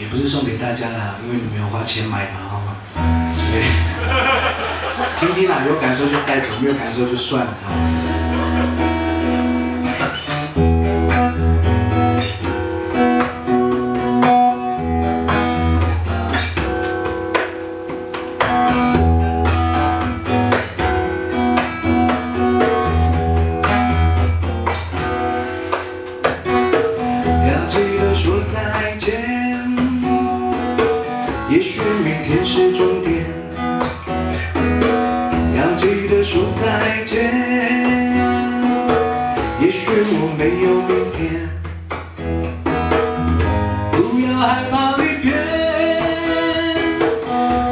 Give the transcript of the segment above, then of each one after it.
也不是送给大家啦，因为你们有花钱买嘛，哈。对，听听啦，有感受就带走，没有感受就算了啊。也许明天是终点，要记得说再见。也许我没有明天，不要害怕离别，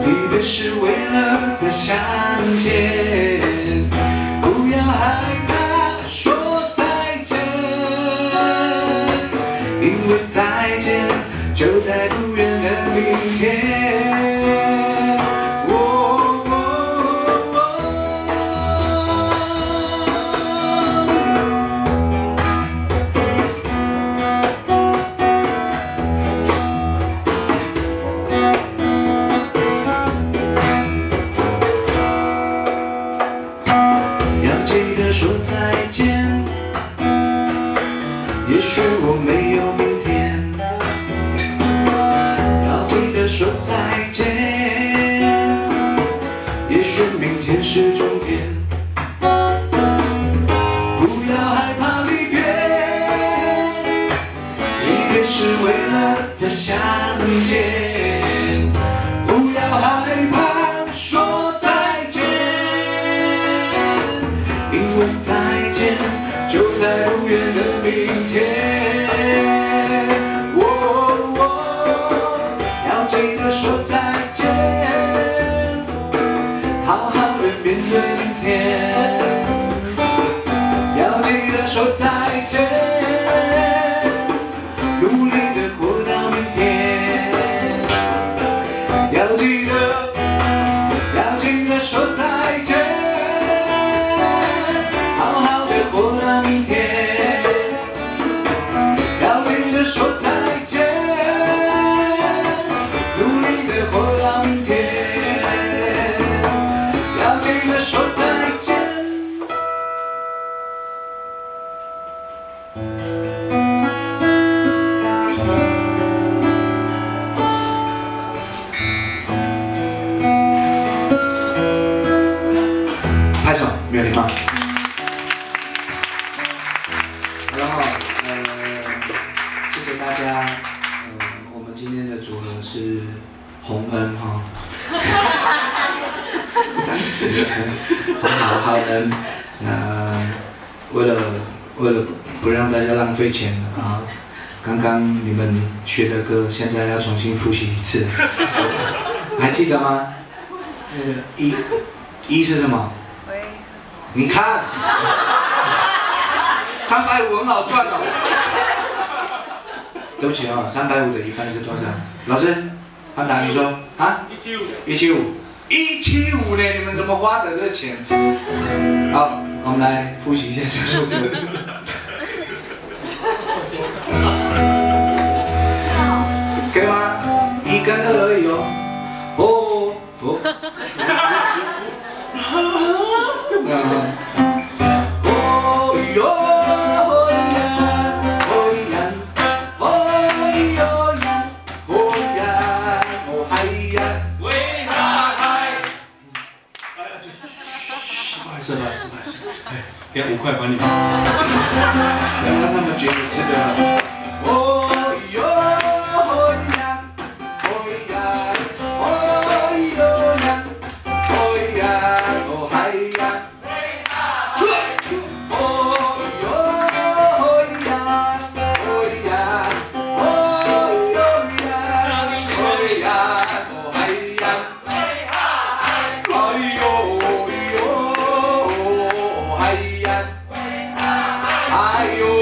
离别是为了再相见。不要害怕说再见，因为再见就在不远的明天。要记得说再见，也许我没有明天。说再见，也许明天是终点。不要害怕离别，离别是为了再相见。不要害怕说再见，因为再见就在不远的明天。记得说再见，好好的面对明天。要记得说再见，努力的活到明天。要记得说再见，好好的活到明天。要记得说再见。活到明天，要记得说再见。拍手，没有礼貌。然后，谢谢大家。我们今天的组合是。洪恩哈，真是好人。为了不让大家浪费钱啊，刚刚你们学的歌，现在要重新复习一次，还记得吗？一是什么？喂。你看，350很好赚哦。对不起啊，350的一半是多少？老师。安达，你说啊？175呢？你们怎么花的这个钱？好，我们来复习一下这首歌。可以吗？1跟2而已哦。是吧？给5块还你。让他们觉得这个。哎呦！